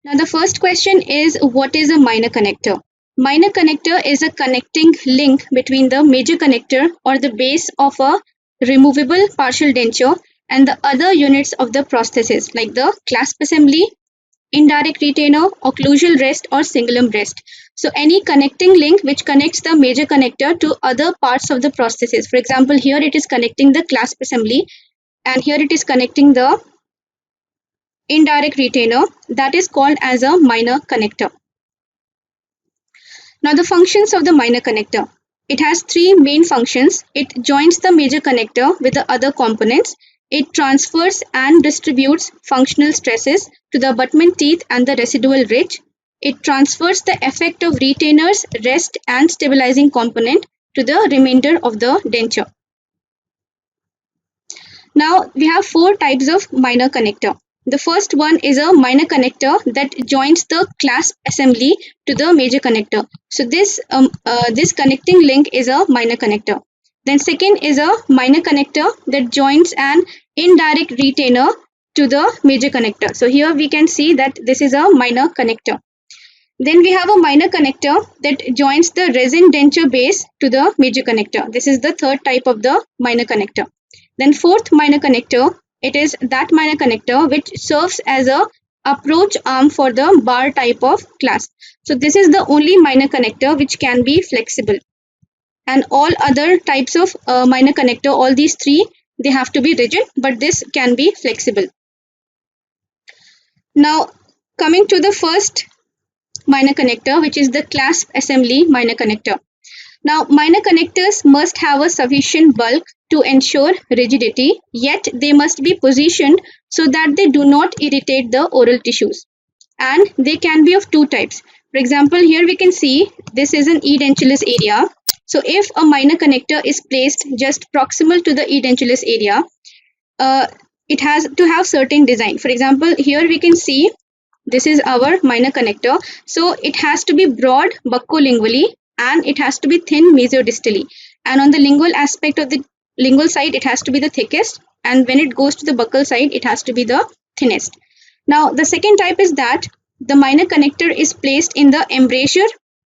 Now, the first question is, what is a minor connector? Minor connector is a connecting link between the major connector or the base of a removable partial denture and the other units of the prosthesis like the clasp assembly, indirect retainer, occlusal rest or cingulum rest. So any connecting link which connects the major connector to other parts of the prosthesis. For example, here it is connecting the clasp assembly and here it is connecting the indirect retainer, that is called as a minor connector. Now the functions of the minor connector. It has three main functions. It joins the major connector with the other components. It transfers and distributes functional stresses to the abutment teeth and the residual ridge. It transfers the effect of retainers, rest and stabilizing component to the remainder of the denture. Now we have four types of minor connector. The first one is a minor connector that joins the clasp assembly to the major connector. So this connecting link is a minor connector. Then second is a minor connector that joins an indirect retainer to the major connector. So here we can see that this is a minor connector. Then we have a minor connector that joins the resin denture base to the major connector. This is the third type of the minor connector. Then fourth minor connector, it is that minor connector which serves as a approach arm for the bar type of clasp. So this is the only minor connector which can be flexible. And all other types of minor connector, all these three, they have to be rigid, but this can be flexible. Now coming to the first minor connector, which is the clasp assembly minor connector. Now, minor connectors must have a sufficient bulk to ensure rigidity, yet they must be positioned so that they do not irritate the oral tissues. And they can be of two types. For example, here we can see this is an edentulous area. So, if a minor connector is placed just proximal to the edentulous area, it has to have certain design. For example, here we can see this is our minor connector. So it has to be broad buccolingually and it has to be thin mesiodistally. And on the lingual aspect of the lingual side, it has to be the thickest. And when it goes to the buccal side, it has to be the thinnest. Now, the second type is that the minor connector is placed in the embrasure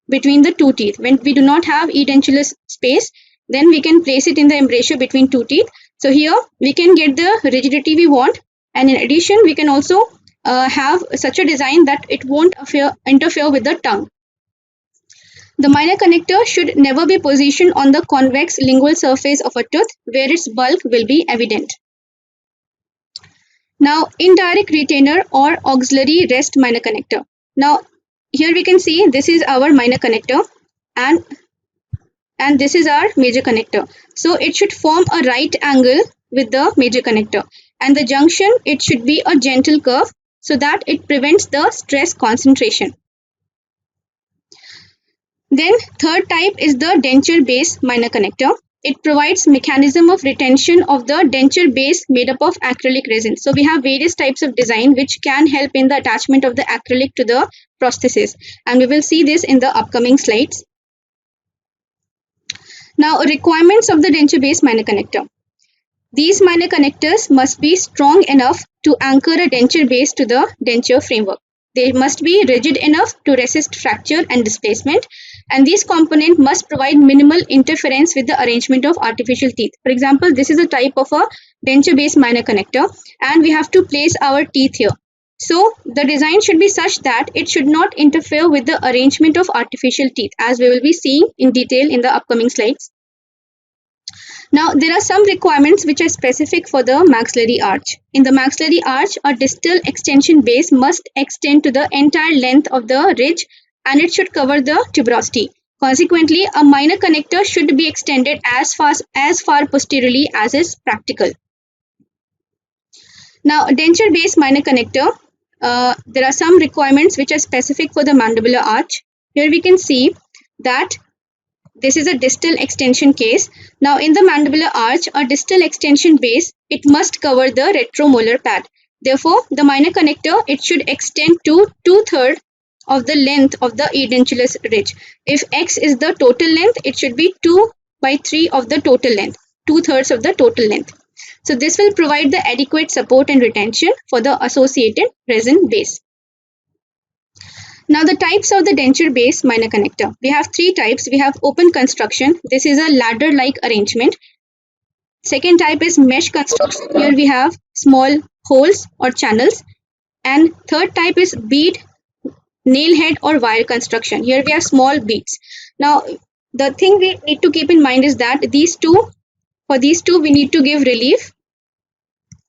between the two teeth. When we do not have edentulous space, then we can place it in the embrasure between two teeth. So here we can get the rigidity we want. And in addition, we can also have such a design that it won't interfere with the tongue. The minor connector should never be positioned on the convex lingual surface of a tooth where its bulk will be evident. Now, indirect retainer or auxiliary rest minor connector. Now, here we can see this is our minor connector and this is our major connector. So it should form a right angle with the major connector, and the junction, it should be a gentle curve so that it prevents the stress concentration. Then third type is the denture base minor connector. It provides mechanism of retention of the denture base made up of acrylic resin. So we have various types of design which can help in the attachment of the acrylic to the prosthesis, and we will see this in the upcoming slides. Now, requirements of the denture base minor connector. These minor connectors must be strong enough to anchor a denture base to the denture framework. They must be rigid enough to resist fracture and displacement, and these components must provide minimal interference with the arrangement of artificial teeth. For example, this is a type of a denture base minor connector, and we have to place our teeth here. So the design should be such that it should not interfere with the arrangement of artificial teeth, as we will be seeing in detail in the upcoming slides. Now, there are some requirements which are specific for the maxillary arch. In the maxillary arch, a distal extension base must extend to the entire length of the ridge and it should cover the tuberosity. Consequently, a minor connector should be extended as far posteriorly as is practical. Now, denture base minor connector, there are some requirements which are specific for the mandibular arch. Here we can see that this is a distal extension case. Now, in the mandibular arch, a distal extension base, it must cover the retromolar pad. Therefore, the minor connector, it should extend to 2/3 of the length of the edentulous ridge. If x is the total length, it should be 2/3 of the total length, 2/3 of the total length. So this will provide the adequate support and retention for the associated resin base. Now the types of the denture base minor connector. We have three types. We have open construction. This is a ladder-like arrangement. Second type is mesh construction. Here we have small holes or channels. And third type is bead, nail head or wire construction. Here we have small beads. Now the thing we need to keep in mind is that for these two we need to give relief,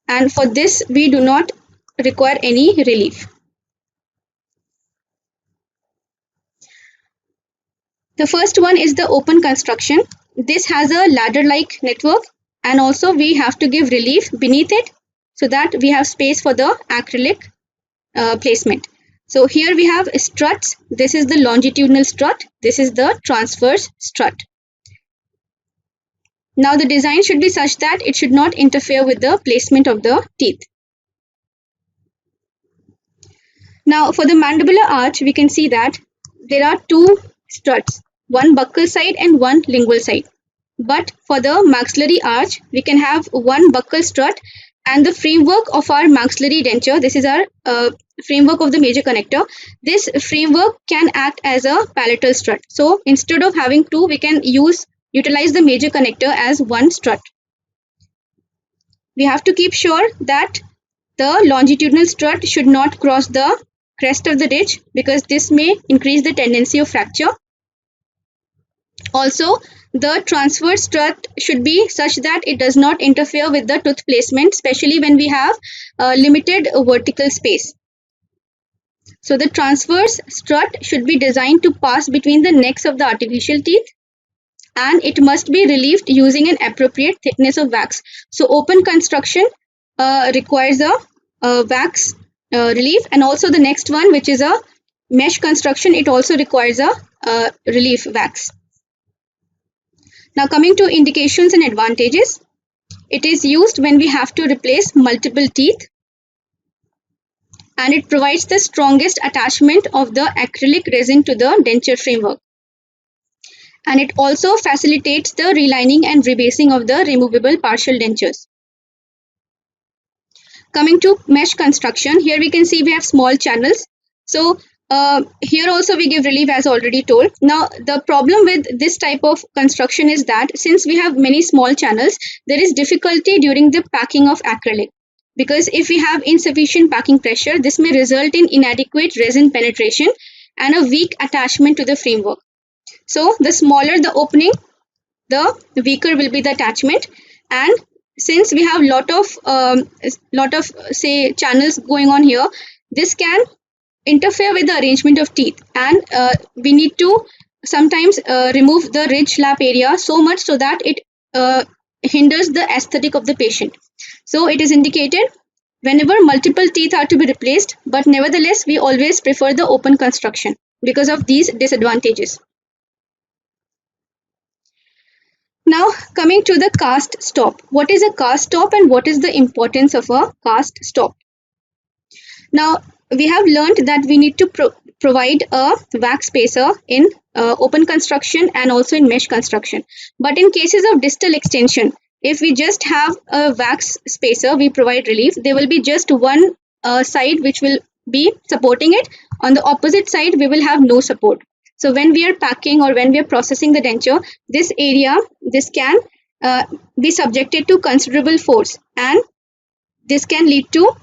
and for this we do not require any relief. The first one is the open construction. This has a ladder-like network, and also we have to give relief beneath it so that we have space for the acrylic placement. So here we have struts. This is the longitudinal strut. This is the transverse strut. Now the design should be such that it should not interfere with the placement of the teeth. Now for the mandibular arch, we can see that there are two struts, one buccal side and one lingual side. But for the maxillary arch, we can have one buccal strut, and the framework of our maxillary denture, this is our framework of the major connector. This framework can act as a palatal strut. So instead of having two, we can utilize the major connector as one strut. We have to keep sure that the longitudinal strut should not cross the crest of the ridge, because this may increase the tendency of fracture. Also, the transverse strut should be such that it does not interfere with the tooth placement, especially when we have limited vertical space. So the transverse strut should be designed to pass between the necks of the artificial teeth, and it must be relieved using an appropriate thickness of wax. So open construction requires a wax relief, and also the next one, which is a mesh construction, it also requires a relief wax. Now coming to indications and advantages, it is used when we have to replace multiple teeth, and it provides the strongest attachment of the acrylic resin to the denture framework. And it also facilitates the relining and rebasing of the removable partial dentures. Coming to mesh construction, here we can see we have small channels. So here also we give relief, as already told. Now the problem with this type of construction is that since we have many small channels, there is difficulty during the packing of acrylic, because if we have insufficient packing pressure, this may result in inadequate resin penetration and a weak attachment to the framework. So the smaller the opening, the weaker will be the attachment, and since we have lot of say channels going on here, this can interfere with the arrangement of teeth, and we need to sometimes remove the ridge lap area so much so that it hinders the aesthetic of the patient. So it is indicated whenever multiple teeth are to be replaced, but nevertheless we always prefer the open construction because of these disadvantages. Now coming to the cast stop. What is a cast stop and what is the importance of a cast stop? Now we have learned that we need to provide a wax spacer in open construction and also in mesh construction. But in cases of distal extension, if we just have a wax spacer, we provide relief. There will be just one side which will be supporting it. On the opposite side, we will have no support. So when we are packing or when we are processing the denture, this area, this can be subjected to considerable force, and this can lead to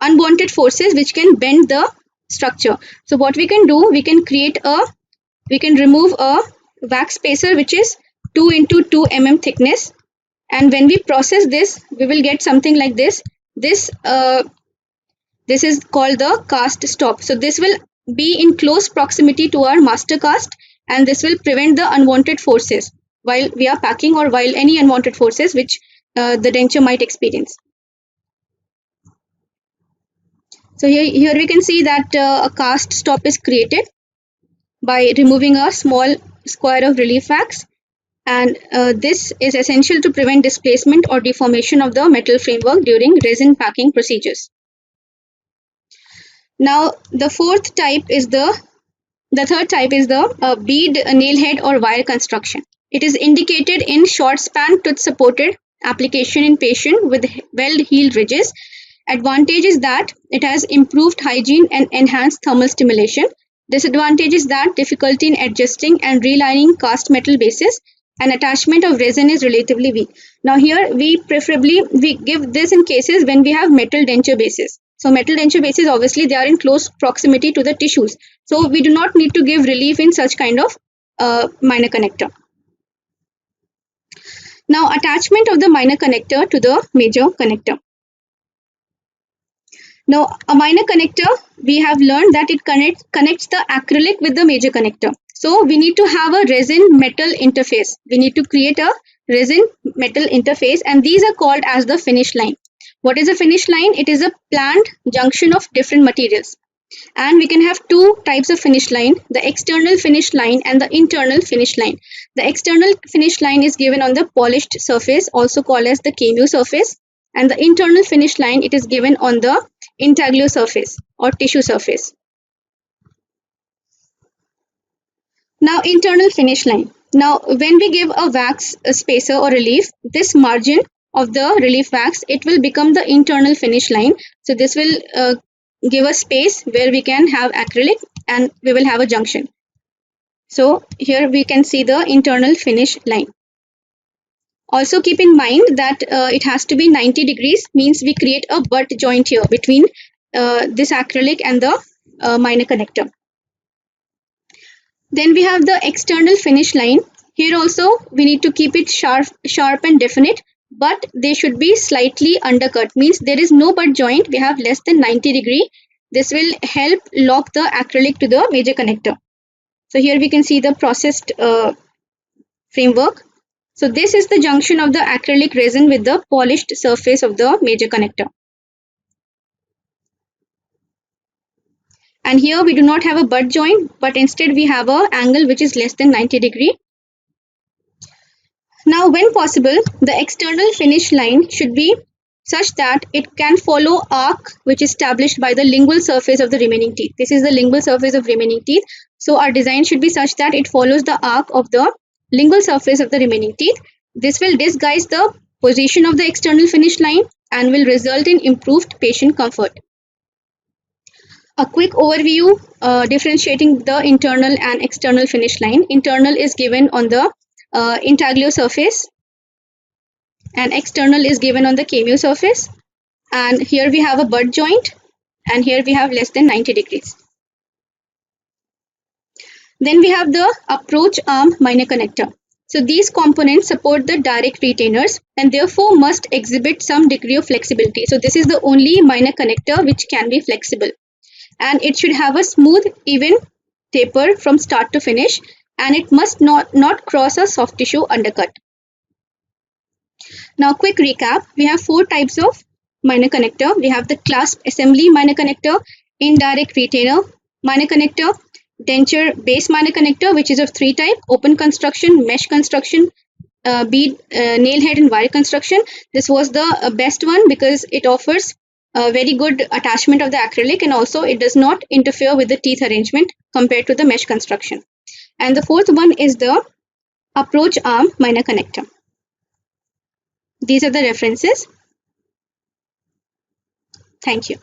unwanted forces which can bend the structure. So what we can do, we can remove a wax spacer which is 2 into 2 mm thickness, and when we process this, we will get something like this. This is called the cast stop. So this will be in close proximity to our master cast, and this will prevent the unwanted forces while we are packing, or while any unwanted forces which the denture might experience. So here we can see that a cast stop is created by removing a small square of relief wax, and this is essential to prevent displacement or deformation of the metal framework during resin packing procedures. Now the third type is the bead, nail head or wire construction. It is indicated in short span tooth supported application in patient with well healed ridges, Advantage is that it has improved hygiene and enhanced thermal stimulation. Disadvantage is that difficulty in adjusting and relining cast metal bases, and attachment of resin is relatively weak. Now here we give this in cases when we have metal denture bases. So metal denture bases, obviously they are in close proximity to the tissues. So we do not need to give relief in such kind of minor connector. Now attachment of the minor connector to the major connector. Now a minor connector, we have learned that it connects the acrylic with the major connector. So we need to have a resin metal interface. We need to create a resin metal interface, and these are called as the finish line. What is a finish line? It is a planned junction of different materials. And we can have two types of finish line, the external finish line and the internal finish line. The external finish line is given on the polished surface, also called as the KMU surface, and the internal finish line, it is given on the intaglio surface or tissue surface. Now internal finish line. Now when we give a wax spacer or relief, this margin of the relief wax, it will become the internal finish line. So this will give a space where we can have acrylic and we will have a junction. So here we can see the internal finish line. Also keep in mind that it has to be 90 degrees, means we create a butt joint here between this acrylic and the minor connector. Then we have the external finish line. Here also we need to keep it sharp and definite, but they should be slightly undercut, means there is no butt joint, we have less than 90 degree. This will help lock the acrylic to the major connector. So here we can see the processed framework. So this is the junction of the acrylic resin with the polished surface of the major connector. And here we do not have a butt joint, but instead we have an angle which is less than 90 degree. Now when possible, the external finish line should be such that it can follow arc which is established by the lingual surface of the remaining teeth. This is the lingual surface of remaining teeth. So our design should be such that it follows the arc of the lingual surface of the remaining teeth. This will disguise the position of the external finish line and will result in improved patient comfort. A quick overview differentiating the internal and external finish line. Internal is given on the intaglio surface and external is given on the KMU surface. And here we have a butt joint and here we have less than 90 degrees. Then we have the approach arm minor connector. So these components support the direct retainers and therefore must exhibit some degree of flexibility. So this is the only minor connector which can be flexible. And it should have a smooth, even taper from start to finish, and it must not cross a soft tissue undercut. Now quick recap, we have four types of minor connector. We have the clasp assembly minor connector, indirect retainer minor connector, denture base minor connector, which is of three types: open construction, mesh construction, bead, nail head and wire construction. This was the best one because it offers a very good attachment of the acrylic and also it does not interfere with the teeth arrangement compared to the mesh construction. And the fourth one is the approach arm minor connector. These are the references. Thank you.